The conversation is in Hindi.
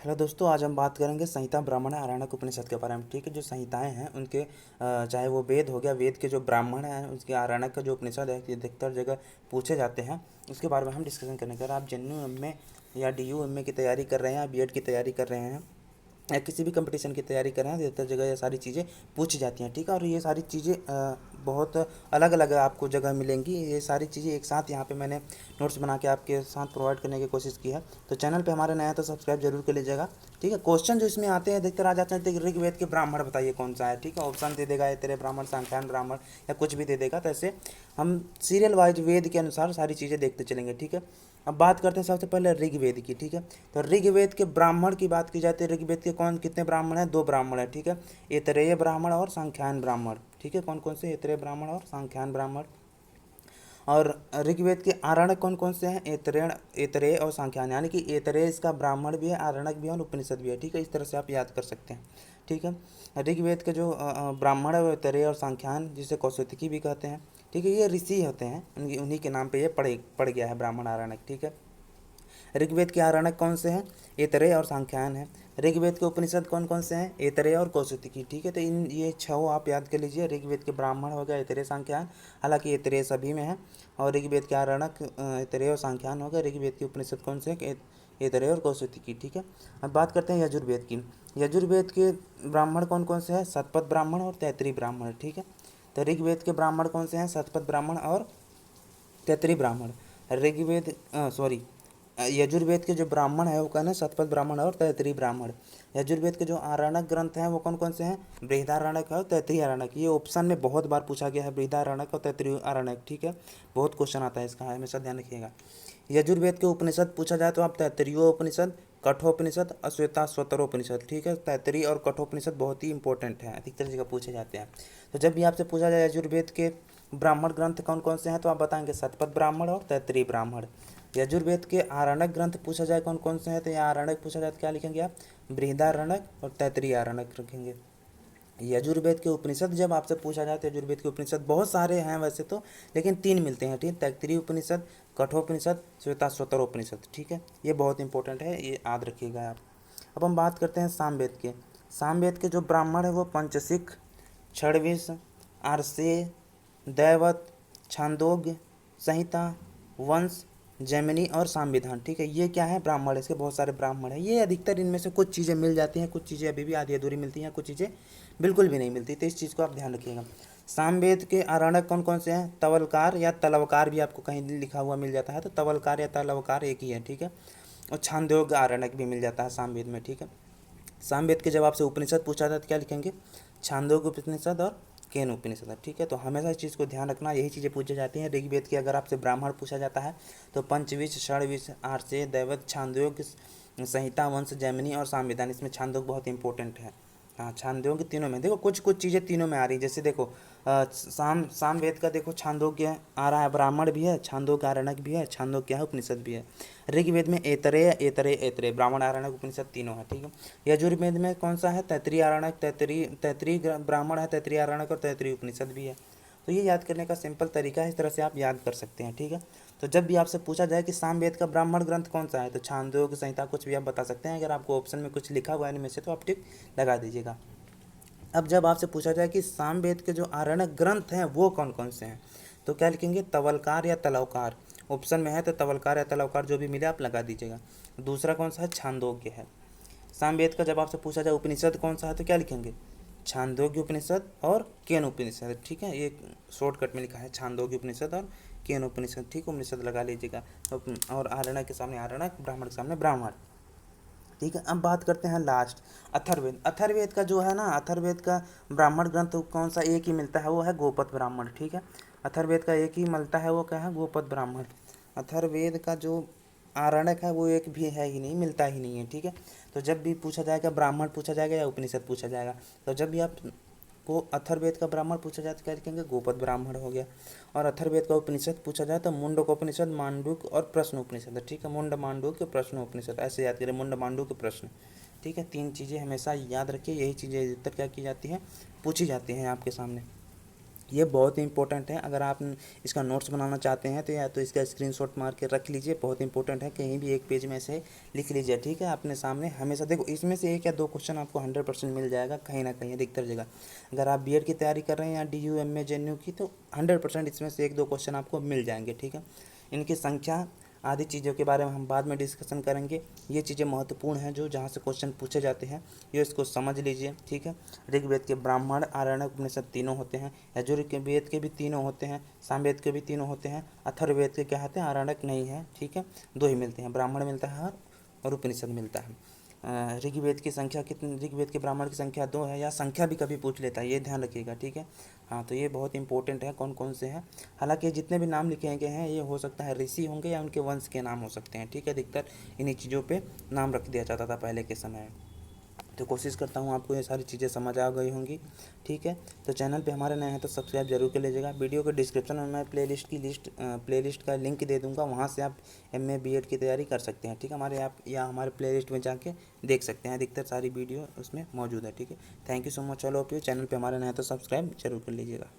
हेलो दोस्तों, आज हम बात करेंगे संहिता ब्राह्मण आरण्यक उपनिषद के बारे में। ठीक है, जो संहिताएं हैं उनके चाहे वो वेद हो गया, वेद के जो ब्राह्मण हैं उसके आरण्यक का जो उपनिषद है, ये अधिकतर जगह पूछे जाते हैं। उसके बारे में हम डिस्कशन करेंगे। अगर आप JNU MA या DU MA की तैयारी कर रहे हैं या BEd की तैयारी कर रहे हैं या किसी भी कंपटीशन की तैयारी कर रहे हैं, ज़्यादातर जगह ये सारी चीज़ें पूछी जाती हैं। ठीक है, और ये सारी चीज़ें बहुत अलग अलग आपको जगह मिलेंगी। ये सारी चीज़ें एक साथ यहाँ पे मैंने नोट्स बना के आपके साथ प्रोवाइड करने की कोशिश की है। तो चैनल पे हमारे नया तो सब्सक्राइब जरूर कर लीजिएगा। ठीक है, क्वेश्चन जो इसमें आते हैं अधिकतर आ जाते हैं ऋग्वेद के ब्राह्मण बताइए कौन सा है। ठीक है, ऑप्शन दे देगा, ये तेरे ब्राह्मण, सांख्यान ब्राह्मण या कुछ भी दे देगा। तो ऐसे हम सीरियल वाइज वेद के अनुसार सारी चीज़ें देखते चलेंगे। ठीक है, अब बात करते हैं सबसे पहले ऋग्वेद की। ठीक है, तो ऋग्वेद के ब्राह्मण की बात की जाती है। ऋग्वेद के कौन कितने ब्राह्मण हैं? 2 ब्राह्मण है। ठीक है, ऐतरेय ब्राह्मण और सांख्यान ब्राह्मण। ठीक है, कौन कौन से? ऐतरेय ब्राह्मण और सांख्यान ब्राह्मण। और ऋग्वेद के आरण्यक कौन कौन से हैं? ऐतरेय और सांख्यान, यानी कि ऐतरेय इसका ब्राह्मण भी है, आरण्यक भी है और उपनिषद भी है। ठीक है, इस तरह से आप याद कर सकते हैं। ठीक है, ऋग्वेद के जो ब्राह्मण है वो ऐतरेय और सांख्यान, जिसे कौशिकी भी कहते हैं। ठीक है, ये ऋषि होते हैं, उन्हीं के नाम पे ये पड़ गया है ब्राह्मण आरण्यक। ठीक है, ऋग्वेद के आरण्यक कौन से हैं? ऐतरेय और सांख्यान है। ऋग्वेद के उपनिषद कौन कौन से हैं? ऐतरेय और कौशिकी। ठीक है, तो इन ये 6 आप याद कर लीजिए। ऋग्वेद के ब्राह्मण हो गया ऐतरेय सांख्यान, हालांकि ऐतरेय सभी में है। और ऋग्वेद के आरण्यक ऐतरेय और सांख्यान हो गए। ऋग्वेद के उपनिषद कौन से हैं? ऐतरेय और कौशिकी। ठीक है, अब बात करते हैं यजुर्वेद की। यजुर्वेद के ब्राह्मण कौन कौन से हैं? शतपथ ब्राह्मण और तैतरीय ब्राह्मण। ठीक है, तो ऋग्वेद के ब्राह्मण कौन से हैं? शतपथ ब्राह्मण और तैतरीय ब्राह्मण। ऋग्वेद सॉरी यजुर्वेद के जो ब्राह्मण है वो कहना शतपथ ब्राह्मण और तैतरीय ब्राह्मण। यजुर्वेद के जो आरण्यक ग्रंथ हैं वो कौन कौन से हैं? बृहदारण्यक और तैतरीय आरण्यक। ये ऑप्शन में बहुत बार पूछा गया है, बृहदारण्यक और तैतरीय आरण्यक। ठीक है, बहुत क्वेश्चन आता है इसका, हमेशा ध्यान रखिएगा। यजुर्वेद के उपनिषद पूछा जाए तो आप तैतरीयोपनिषद, कठोपनिषद, अश्वेताश्वतरोपनिषद। ठीक है, तैतरीय और कठोपनिषद बहुत ही इंपॉर्टेंट है, अधिकतर जगह पूछे जाते हैं। तो जब भी आपसे पूछा जाए यजुर्वेद के ब्राह्मण ग्रंथ कौन कौन से हैं, तो आप बताएंगे शतपथ ब्राह्मण और तैतरीय ब्राह्मण। यजुर्वेद के आरण्यक ग्रंथ पूछा जाए कौन कौन से हैं, तो यहाँ आरण्यक पूछा जाए तो क्या लिखेंगे आप? बृहदारण्यक और तैतरीय आरण्यक रखेंगे। यजुर्वेद के उपनिषद जब आपसे पूछा जाए तो यजुर्वेद के उपनिषद बहुत सारे हैं वैसे तो, लेकिन 3 मिलते हैं। ठीक, तैतरीय उपनिषद, कठोपनिषद, श्वेताश्वतरोपनिषद। ठीक है, ये बहुत इंपॉर्टेंट है, ये याद रखिएगा आप। अब हम बात करते हैं सामवेद के। सामवेद के जो ब्राह्मण है वो पंचसिख, छड़विश, आर्षेय, दैवत, छांदोग्य, संहिता, वंश, जैमिनी और संविधान। ठीक है, ये क्या है? ब्राह्मण। इसके बहुत सारे ब्राह्मण हैं। ये अधिकतर इनमें से कुछ चीज़ें मिल जाती हैं, कुछ चीज़ें अभी भी आधी अधूरी मिलती हैं, कुछ चीज़ें बिल्कुल भी नहीं मिलती। तो इस चीज़ को आप ध्यान रखिएगा। सामवेद के आरण्यक कौन कौन से हैं? तवलकार या तलवकार भी आपको कहीं लिखा हुआ मिल जाता है, तो तवलकार या तलवकार एक ही है। ठीक है, और छांदोग्य आरण्यक भी मिल जाता है सामवेद में। ठीक है, सामवेद के जब आपसे उपनिषद पूछा था तो क्या लिखेंगे? छांदोग्य उपनिषद और केन उपनिषद। ठीक है, तो हमेशा इस चीज़ को ध्यान रखना, यही चीज़ें पूछी जाती हैं। ऋग्वेद की अगर आपसे ब्राह्मण पूछा जाता है तो पंचविश, षडविश, आर्षेय, दैवत, छांदोग्य, संहिता, वंश, जैमिनी और संविधान। इसमें छांदोग्य बहुत इंपॉर्टेंट है। हाँ, छांदोग्य तीनों में देखो, कुछ कुछ चीज़ें तीनों में आ रही है। जैसे देखो सामवेद का देखो छांदोग्य आ रहा है, ब्राह्मण भी है, छांदोग्य आरण्यक भी है, छांदोग्य है, उपनिषद भी है। ऋग्वेद में ऐतरेय, ऐतरेय, ऐतरेय, ब्राह्मण, आरण्यक, उपनिषद तीनों है। ठीक है, यजुर्वेद में कौन सा है? तैतरीय आरण्यक, तैतरीय ब्राह्मण है, तैतरीय आरण्यक और तैतरीय उपनिषद भी है। तो ये याद करने का सिंपल तरीका है, इस तरह से आप याद कर सकते हैं। ठीक है, तो जब भी आपसे पूछा जाए कि सामवेद का ब्राह्मण ग्रंथ कौन सा है, तो छांदोग्य, संहिता, कुछ भी आप बता सकते हैं। अगर आपको ऑप्शन में कुछ लिखा हुआ है इनमें से तो आप टिक लगा दीजिएगा। अब जब आपसे पूछा जाए कि सामवेद के जो आरण्यक ग्रंथ हैं वो कौन कौन से हैं, तो क्या लिखेंगे? तवलकार या तलवकार। ऑप्शन में है तो तवलकार या तलवकार जो भी मिले आप लगा दीजिएगा। दूसरा कौन सा है? छांदोग्य है। सामवेद का जब आपसे पूछा जाए उपनिषद कौन सा है, तो क्या लिखेंगे? छांदोग्य उपनिषद और केन उपनिषद। ठीक है, ये शॉर्टकट में लिखा है, छांदोग्य उपनिषद और केन उपनिषद। ठीक, उपनिषद लगा लीजिएगा। और आरण्यक के सामने आरण्यक, ब्राह्मण के सामने ब्राह्मण। ठीक है, अब बात करते हैं लास्ट अथर्ववेद। अथर्ववेद का जो है ना, अथर्ववेद का ब्राह्मण ग्रंथ कौन सा? एक ही मिलता है, वो है गोपद ब्राह्मण। ठीक है, अथर्ववेद का एक ही मिलता है, वो क्या है? गोपद ब्राह्मण। अथर्ववेद का जो आरण्यक है वो एक भी है ही नहीं, मिलता ही नहीं है। ठीक है, तो जब भी पूछा जाएगा ब्राह्मण पूछा जाएगा या उपनिषद पूछा जाएगा, तो जब भी आप को अथर्ववेद का ब्राह्मण पूछा जाए तो क्या लिखेंगे? गोपद ब्राह्मण हो गया। और अथर्ववेद का उपनिषद पूछा जाए तो मुंडकोपनिषद, मांडूक और प्रश्न उपनिषद। ठीक है, मुंड, मांडूक, प्रश्न उपनिषद, ऐसे याद करें, मुंड, मांडूक, प्रश्न। ठीक है, 3 चीज़ें हमेशा याद रखिए, यही चीज़ें अधिकतर क्या की जाती हैं? पूछी जाती हैं आपके सामने। ये बहुत ही इंपॉर्टेंट है। अगर आप इसका नोट्स बनाना चाहते हैं तो या तो इसका स्क्रीनशॉट मार के रख लीजिए, बहुत इंपॉर्टेंट है। कहीं भी एक पेज में से लिख लीजिए, ठीक है, अपने सामने हमेशा। देखो इसमें से 1 या 2 क्वेश्चन आपको 100% मिल जाएगा कहीं ना कहीं, अधिकतर जगह। अगर आप बीएड की तैयारी कर रहे हैं या DU MA JNU की, तो 100% इसमें से 1-2 क्वेश्चन आपको मिल जाएंगे, ठीक है। इनकी संख्या आदि चीज़ों के बारे में हम बाद में डिस्कशन करेंगे। ये चीज़ें महत्वपूर्ण हैं जो जहाँ से क्वेश्चन पूछे जाते हैं, ये इसको समझ लीजिए, ठीक है। ऋग्वेद के ब्राह्मण, आरण्यक, उपनिषद तीनों होते हैं। यजुर्वेद के वेद के भी तीनों होते हैं, सामवेद के भी तीनों होते हैं। अथर्ववेद के क्या होते हैं, आरण्यक नहीं है, ठीक है। 2 ही मिलते हैं, ब्राह्मण मिलता है और उपनिषद मिलता है। ऋग्वेद की संख्या कितनी, ऋग्वेद के ब्राह्मण की संख्या 2 है, या संख्या भी कभी पूछ लेता है, ये ध्यान रखिएगा, ठीक है। हाँ, तो ये बहुत इंपॉर्टेंट है कौन कौन से हैं। हालांकि जितने भी नाम लिखे गए हैं ये हो सकता है ऋषि होंगे या उनके वंश के नाम हो सकते हैं, ठीक है। अधिकतर इन्हीं चीज़ों पे नाम रख दिया जाता था पहले के समय में। तो कोशिश करता हूँ आपको ये सारी चीज़ें समझ आ गई होंगी, ठीक है। तो चैनल पे हमारे नए हैं तो सब्सक्राइब जरूर कर लीजिएगा। वीडियो के डिस्क्रिप्शन में मैं प्लेलिस्ट का लिंक दे दूँगा, वहाँ से आप MA BEd की तैयारी कर सकते हैं, ठीक है। हमारे आप या हमारे प्लेलिस्ट में जाके देख सकते हैं, अधिकतर सारी वीडियो उसमें मौजूद है, ठीक है। Thank you so much, all of you. Channel पर हमारे नए हैं तो सब्सक्राइब जरूर कर लीजिएगा।